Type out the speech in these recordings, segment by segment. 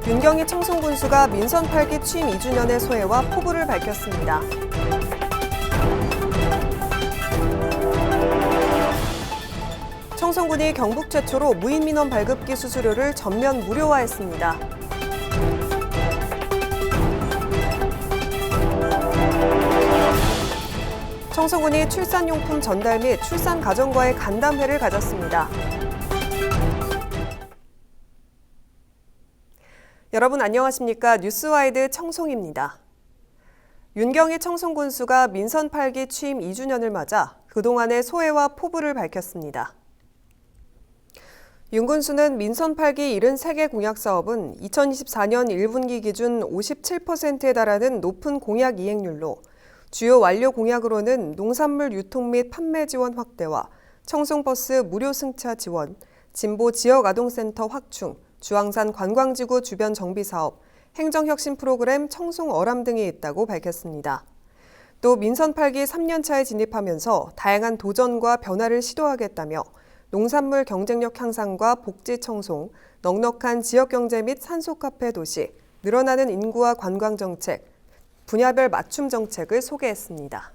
윤경희 청송군수가 민선 8기 취임 2주년의 소회와 포부를 밝혔습니다. 청송군이 경북 최초로 무인 민원 발급기 수수료를 전면 무료화했습니다. 청송군이 출산용품 전달 및 출산 가정과의 간담회를 가졌습니다. 여러분 안녕하십니까? 뉴스와이드 청송입니다. 윤경희 청송군수가 민선 8기 취임 2주년을 맞아 그동안의 소회와 포부를 밝혔습니다. 윤 군수는 민선 8기 73개 공약 사업은 2024년 1분기 기준 57%에 달하는 높은 공약 이행률로 주요 완료 공약으로는 농산물 유통 및 판매 지원 확대와 청송버스 무료 승차 지원, 진보 지역아동센터 확충, 주황산 관광지구 주변 정비 사업, 행정혁신 프로그램 청송어람 등이 있다고 밝혔습니다. 또 민선 8기 3년차에 진입하면서 다양한 도전과 변화를 시도하겠다며 농산물 경쟁력 향상과 복지 청송, 넉넉한 지역경제 및 산소카페 도시, 늘어나는 인구와 관광정책, 분야별 맞춤 정책을 소개했습니다.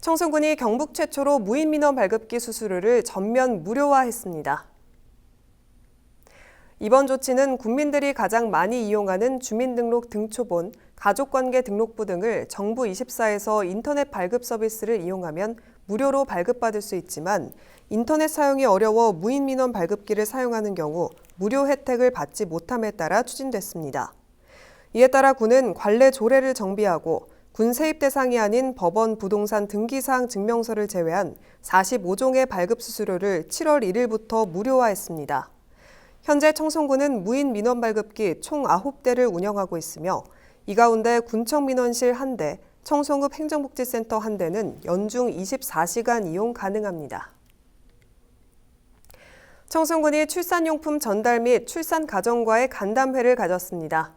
청송군이 경북 최초로 무인 민원 발급기 수수료를 전면 무료화했습니다. 이번 조치는 국민들이 가장 많이 이용하는 주민등록 등초본, 가족관계 등록부 등을 정부 24에서 인터넷 발급 서비스를 이용하면 무료로 발급받을 수 있지만 인터넷 사용이 어려워 무인 민원 발급기를 사용하는 경우 무료 혜택을 받지 못함에 따라 추진됐습니다. 이에 따라 군은 관례 조례를 정비하고 군 세입 대상이 아닌 법원 부동산 등기사항 증명서를 제외한 45종의 발급 수수료를 7월 1일부터 무료화했습니다. 현재 청송군은 무인 민원 발급기 총 9대를 운영하고 있으며 이 가운데 군청민원실 1대, 청송읍 행정복지센터 1대는 연중 24시간 이용 가능합니다. 청송군이 출산용품 전달 및 출산 가정과의 간담회를 가졌습니다.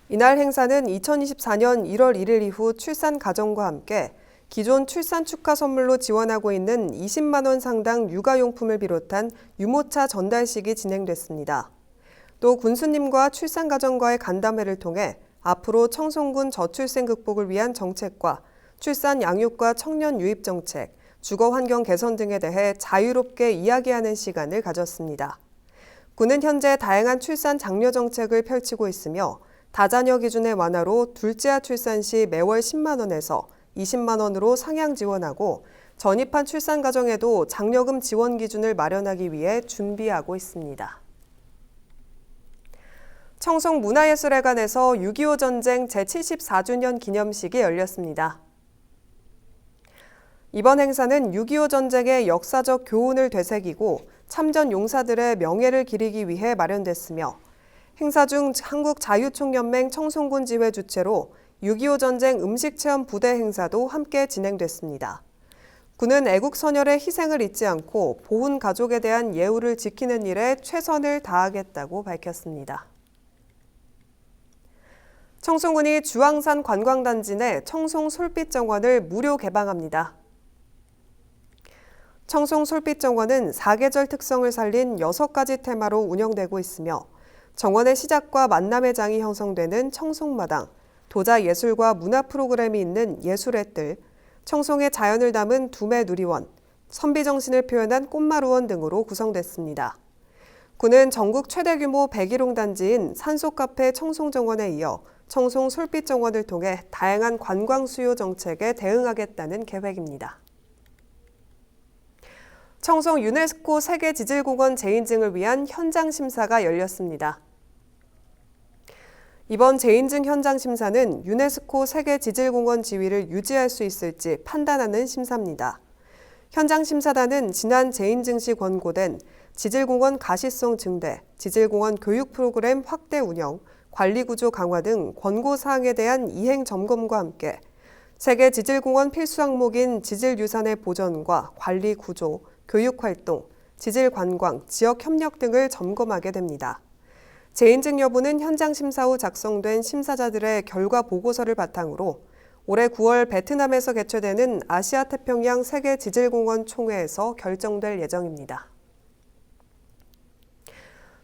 이날 행사는 2024년 1월 1일 이후 출산 가정과 함께 기존 출산 축하 선물로 지원하고 있는 20만 원 상당 육아용품을 비롯한 유모차 전달식이 진행됐습니다. 또 군수님과 출산 가정과의 간담회를 통해 앞으로 청송군 저출생 극복을 위한 정책과 출산 양육과 청년 유입 정책, 주거 환경 개선 등에 대해 자유롭게 이야기하는 시간을 가졌습니다. 군은 현재 다양한 출산 장려 정책을 펼치고 있으며 다자녀 기준의 완화로 둘째아 출산 시 매월 10만 원에서 20만 원으로 상향 지원하고 전입한 출산 가정에도 장려금 지원 기준을 마련하기 위해 준비하고 있습니다. 청송문화예술회관에서 6.25 전쟁 제74주년 기념식이 열렸습니다. 이번 행사는 6.25 전쟁의 역사적 교훈을 되새기고 참전 용사들의 명예를 기리기 위해 마련됐으며 행사 중 한국자유총연맹 청송군 지회 주최로 6.25 전쟁 음식체험 부대 행사도 함께 진행됐습니다. 군은 애국선열의 희생을 잊지 않고 보훈 가족에 대한 예우를 지키는 일에 최선을 다하겠다고 밝혔습니다. 청송군이 주황산 관광단지 내 청송 솔빛정원을 무료 개방합니다. 청송 솔빛정원은 사계절 특성을 살린 6가지 테마로 운영되고 있으며 정원의 시작과 만남의 장이 형성되는 청송마당, 도자 예술과 문화 프로그램이 있는 예술의 뜰, 청송의 자연을 담은 두매 누리원, 선비정신을 표현한 꽃마루원 등으로 구성됐습니다. 군은 전국 최대 규모 백일홍 단지인 산소카페 청송정원에 이어 청송 솔빛정원을 통해 다양한 관광 수요 정책에 대응하겠다는 계획입니다. 청송 유네스코 세계지질공원 재인증을 위한 현장 심사가 열렸습니다. 이번 재인증 현장 심사는 유네스코 세계지질공원 지위를 유지할 수 있을지 판단하는 심사입니다. 현장 심사단은 지난 재인증 시 권고된 지질공원 가시성 증대, 지질공원 교육 프로그램 확대 운영, 관리구조 강화 등 권고사항에 대한 이행 점검과 함께 세계지질공원 필수 항목인 지질유산의 보전과 관리 구조, 교육활동, 지질관광, 지역협력 등을 점검하게 됩니다. 재인증 여부는 현장 심사 후 작성된 심사자들의 결과 보고서를 바탕으로 올해 9월 베트남에서 개최되는 아시아태평양 세계지질공원 총회에서 결정될 예정입니다.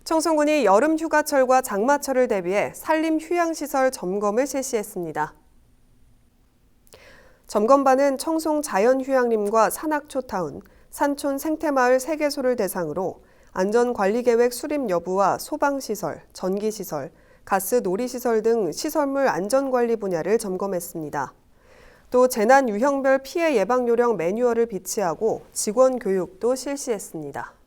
청송군이 여름 휴가철과 장마철을 대비해 산림 휴양시설 점검을 실시했습니다. 점검반은 청송 자연휴양림과 산악초타운, 산촌 생태마을 3개소를 대상으로 안전관리계획 수립 여부와 소방시설, 전기시설, 가스 놀이시설 등 시설물 안전관리 분야를 점검했습니다. 또 재난 유형별 피해 예방 요령 매뉴얼을 비치하고 직원 교육도 실시했습니다.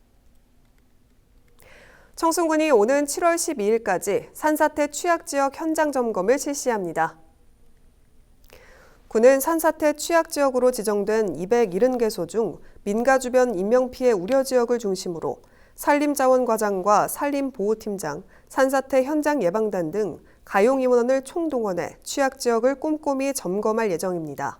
청송군이 오는 7월 12일까지 산사태 취약지역 현장 점검을 실시합니다. 군은 산사태 취약지역으로 지정된 270개소 중 민가 주변 인명피해 우려지역을 중심으로 산림자원과장과 산림보호팀장, 산사태 현장 예방단 등 가용임원을 총동원해 취약지역을 꼼꼼히 점검할 예정입니다.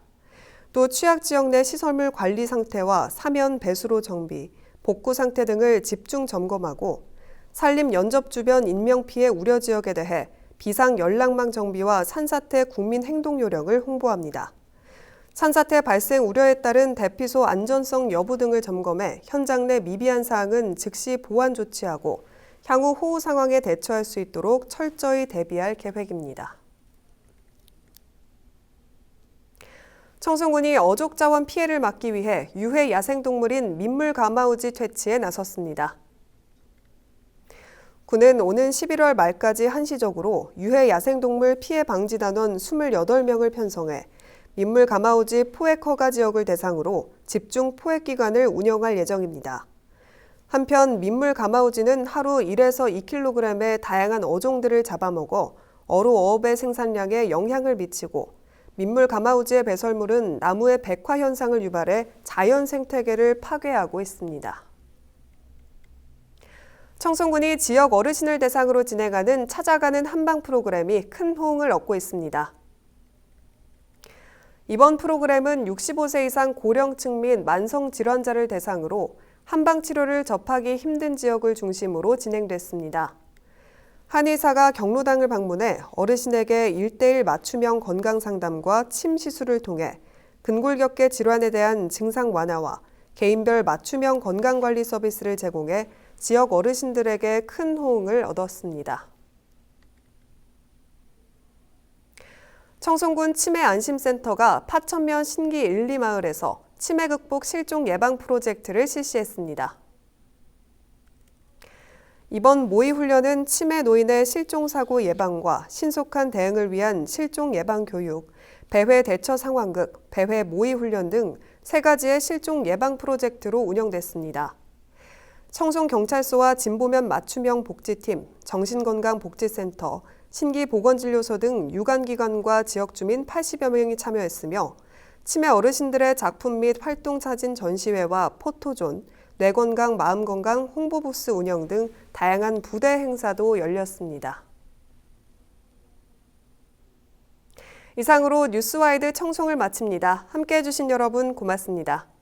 또 취약지역 내 시설물 관리 상태와 사면 배수로 정비, 복구 상태 등을 집중 점검하고 산림 연접 주변 인명피해 우려지역에 대해 비상연락망 정비와 산사태 국민행동요령을 홍보합니다. 산사태 발생 우려에 따른 대피소 안전성 여부 등을 점검해 현장 내 미비한 사항은 즉시 보완 조치하고 향후 호우 상황에 대처할 수 있도록 철저히 대비할 계획입니다. 청송군이 어족자원 피해를 막기 위해 유해 야생동물인 민물가마우지 퇴치에 나섰습니다. 군은 오는 11월 말까지 한시적으로 유해 야생동물 피해 방지단원 28명을 편성해 민물가마우지 포획 허가 지역을 대상으로 집중 포획 기관을 운영할 예정입니다. 한편 민물가마우지는 하루 1에서 2kg의 다양한 어종들을 잡아먹어 어로 어업의 생산량에 영향을 미치고 민물가마우지의 배설물은 나무의 백화 현상을 유발해 자연 생태계를 파괴하고 있습니다. 청송군이 지역 어르신을 대상으로 진행하는 찾아가는 한방 프로그램이 큰 호응을 얻고 있습니다. 이번 프로그램은 65세 이상 고령층 및 만성질환자를 대상으로 한방치료를 접하기 힘든 지역을 중심으로 진행됐습니다. 한의사가 경로당을 방문해 어르신에게 1:1 맞춤형 건강상담과 침 시술을 통해 근골격계 질환에 대한 증상 완화와 개인별 맞춤형 건강관리 서비스를 제공해 지역 어르신들에게 큰 호응을 얻었습니다. 청송군 치매안심센터가 파천면 신기 1, 2마을에서 치매 극복 실종 예방 프로젝트를 실시했습니다. 이번 모의 훈련은 치매 노인의 실종사고 예방과 신속한 대응을 위한 실종 예방 교육, 배회 대처 상황극, 배회 모의 훈련 등 3가지의 실종 예방 프로젝트로 운영됐습니다. 청송경찰서와 진보면 맞춤형 복지팀, 정신건강복지센터, 신기보건진료소 등 유관기관과 지역주민 80여 명이 참여했으며 치매 어르신들의 작품 및 활동 사진 전시회와 포토존, 뇌건강, 마음건강 홍보부스 운영 등 다양한 부대 행사도 열렸습니다. 이상으로 뉴스와이드 청송을 마칩니다. 함께해 주신 여러분 고맙습니다.